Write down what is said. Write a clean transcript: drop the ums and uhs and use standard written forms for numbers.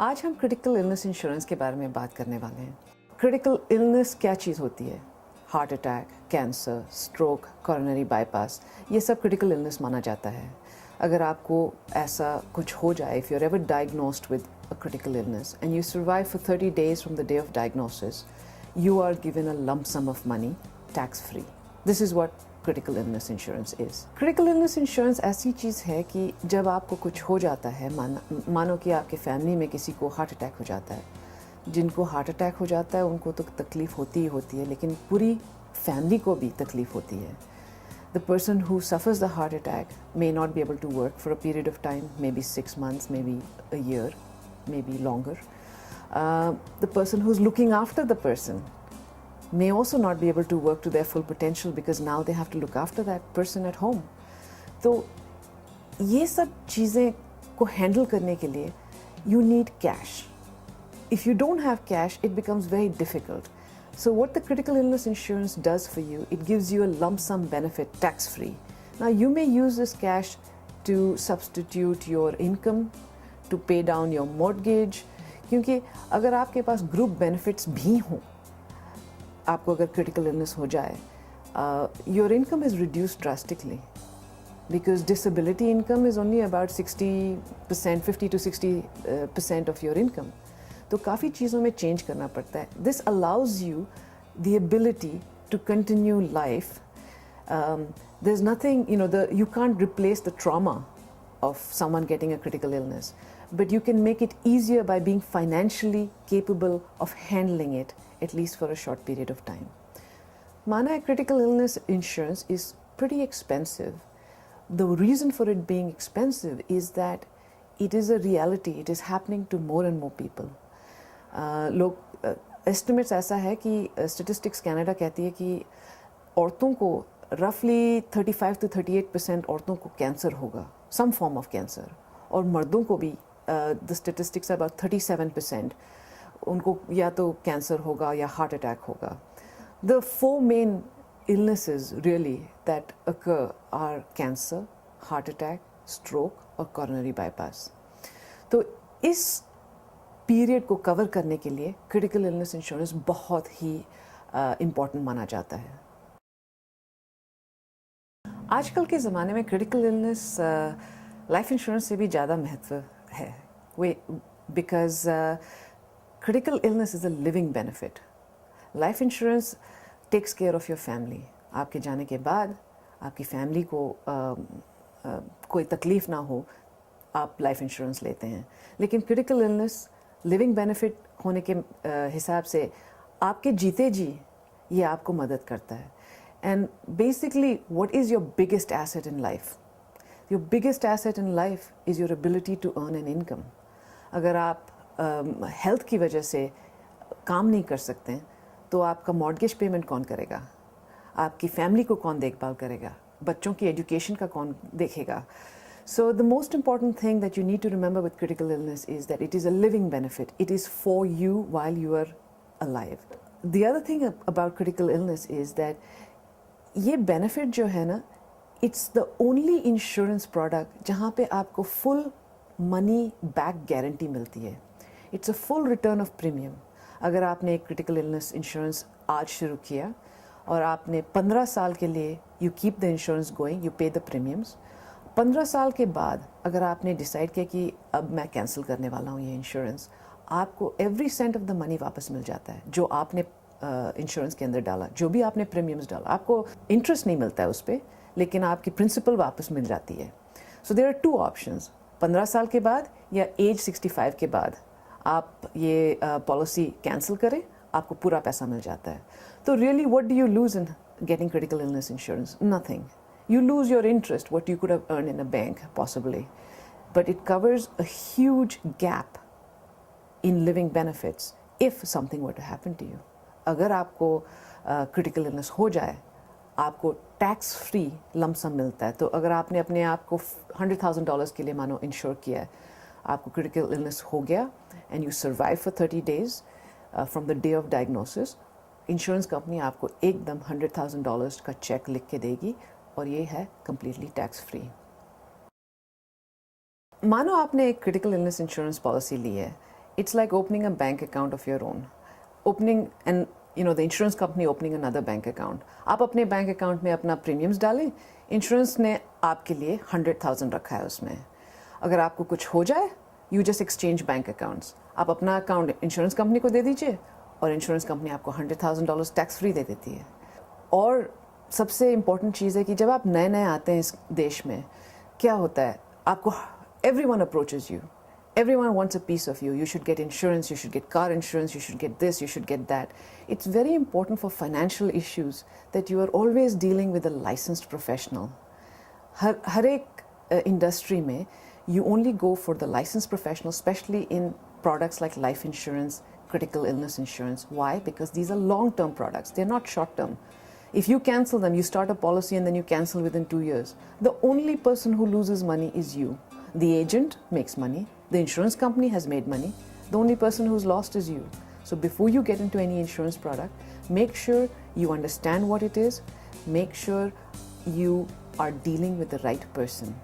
आज हम critical illness insurance के बारे में बात करने वाले हैं। क्रिटिकल इलनेस क्या चीज़ होती है? Heart attack, cancer, stroke, coronary bypass, ये सब क्रिटिकल इलनेस माना जाता है। अगर आपको ऐसा कुछ हो जाए, if you are ever diagnosed with a critical illness and you survive for 30 days from the day of diagnosis, you are given a lump sum of money tax free. This is what critical illness insurance is. Critical illness insurance ऐसी चीज़ है कि जब आपको कुछ हो जाता है, मानो कि आपके फैमिली में किसी को हार्ट अटैक हो जाता है। जिनको हार्ट अटैक हो जाता है उनको तो तकलीफ़ होती ही होती है, लेकिन पूरी फैमिली को भी तकलीफ़ होती है। The person who suffers the heart attack may not be able to work for a period of time, maybe 6 months, maybe a year, maybe longer. The person who's looking after the person may also not be able to work to their full potential because now they have to look after that person at home. तो ये सब चीज़ें को handle करने के लिए you need cash. If you don't have cash, it becomes very difficult. So what the critical illness insurance does for you, it gives you a lump sum benefit tax-free. Now you may use this cash to substitute your income, to pay down your mortgage, क्योंकि अगर आपके पास group benefits भी हों, आपको अगर critical illness हो जाए, your income is reduced drastically because disability income is only about 60%, 50 to 60% of your income. तो काफ़ी चीज़ों में चेंज करना पड़ता है. This allows you the ability to continue life. There's nothing, you can't replace the trauma of someone getting a critical illness, but you can make it easier by being financially capable of handling it, at least for a short period of time. Mana, critical illness insurance is pretty expensive. The reason for it being expensive is that it is a reality. It is happening to more and more people. लोग estimates ऐसा है कि statistics Canada कहती है कि औरतों को roughly 35 to 38% औरतों को कैंसर होगा, some form of cancer, और मर्दों को भी the statistics are about 37%, उनको या तो कैंसर होगा या हार्ट अटैक होगा. The four main illnesses really that occur are cancer, heart attack, stroke और coronary bypass. तो इस पीरियड को कवर करने के लिए क्रिटिकल इलनेस इंश्योरेंस बहुत ही इम्पॉर्टेंट माना जाता है. आजकल के ज़माने में क्रिटिकल इलनेस लाइफ इंश्योरेंस से भी ज़्यादा महत्व है, because critical illness is a living benefit. Life insurance takes care of your family. आपके जाने के बाद आपकी फैमिली को कोई तकलीफ़ ना हो, आप लाइफ इंश्योरेंस लेते हैं. लेकिन क्रिटिकल इलनेस लिविंग बेनिफिट होने के हिसाब से आपके जीते जी ये आपको मदद करता है. And basically what is your biggest asset in life? Your biggest asset in life is your ability to earn an income. अगर आप हेल्थ की वजह से काम नहीं कर सकते हैं तो आपका मॉर्गेज पेमेंट कौन करेगा? आपकी फैमिली को कौन देखभाल करेगा? बच्चों की एजुकेशन का कौन देखेगा? So the most important thing that you need to remember with critical illness is that it is a living benefit. It is for you while you are alive. The other thing about critical illness is that ये benefit जो है ना, it's the only insurance product जहाँ पे आपको full money back guarantee मिलती है. It's a full return of premium. अगर आपने एक critical illness insurance आज शुरू किया और आपने 15 साल के लिए you keep the insurance going, you pay the premiums. 15 साल के बाद अगर आपने डिसाइड किया कि अब मैं कैंसिल करने वाला हूँ ये इंश्योरेंस, आपको every cent of the money वापस मिल जाता है जो आपने इंश्योरेंस के अंदर डाला, जो भी आपने प्रीमियम्स डाला. आपको इंटरेस्ट नहीं मिलता है उस पर, लेकिन आपकी प्रिंसिपल वापस मिल जाती है. So there are two options, 15 साल के बाद या एज 65 के बाद आप ये पॉलिसी कैंसिल करें, आपको पूरा पैसा मिल जाता है. तो really what do you lose in getting critical illness insurance? Nothing. You lose your interest, what you could have earned in a bank, possibly. But it covers a huge gap in living benefits if something were to happen to you. अगर आपको critical illness हो जाए, आपको tax free lump sum मिलता है. तो अगर आपने अपने आप को $100,000 के लिए मानो इंश्योर किया है, आपको critical illness हो गया and you survive for 30 days from the day of diagnosis, insurance company आपको एकदम $100,000 का चेक लिख के देगी और ये है completely tax free. मानो आपने एक क्रिटिकल इलनेस इंश्योरेंस पॉलिसी ली है, it's like opening a bank account of your own. Opening and the insurance company opening another bank account. आप अपने बैंक अकाउंट में अपना प्रीमियम्स डालें, इंश्योरेंस ने आपके लिए 100,000 रखा है उसमें. अगर आपको कुछ हो जाए, you just exchange bank accounts. आप अपना अकाउंट इंश्योरेंस कंपनी को दे दीजिए और इंश्योरेंस कंपनी आपको $100,000 टैक्स फ्री दे देती है. और सबसे इम्पोर्टेंट चीज़ है कि जब आप नए नए आते हैं इस देश में, क्या होता है, आपको everyone approaches you. Everyone wants a piece of you. You should get insurance, you should get car insurance, you should get this, you should get that. It's very important for financial issues that you are always dealing with a licensed professional. हर एक industry में you only go for the licensed professional, especially in products like life insurance, critical illness insurance. Why? Because these are long-term products. They're not short-term. If you cancel them, you start a policy and then you cancel within 2 years. The only person who loses money is you. The agent makes money. The insurance company has made money. The only person who's lost is you. So before you get into any insurance product, make sure you understand what it is. Make sure you are dealing with the right person.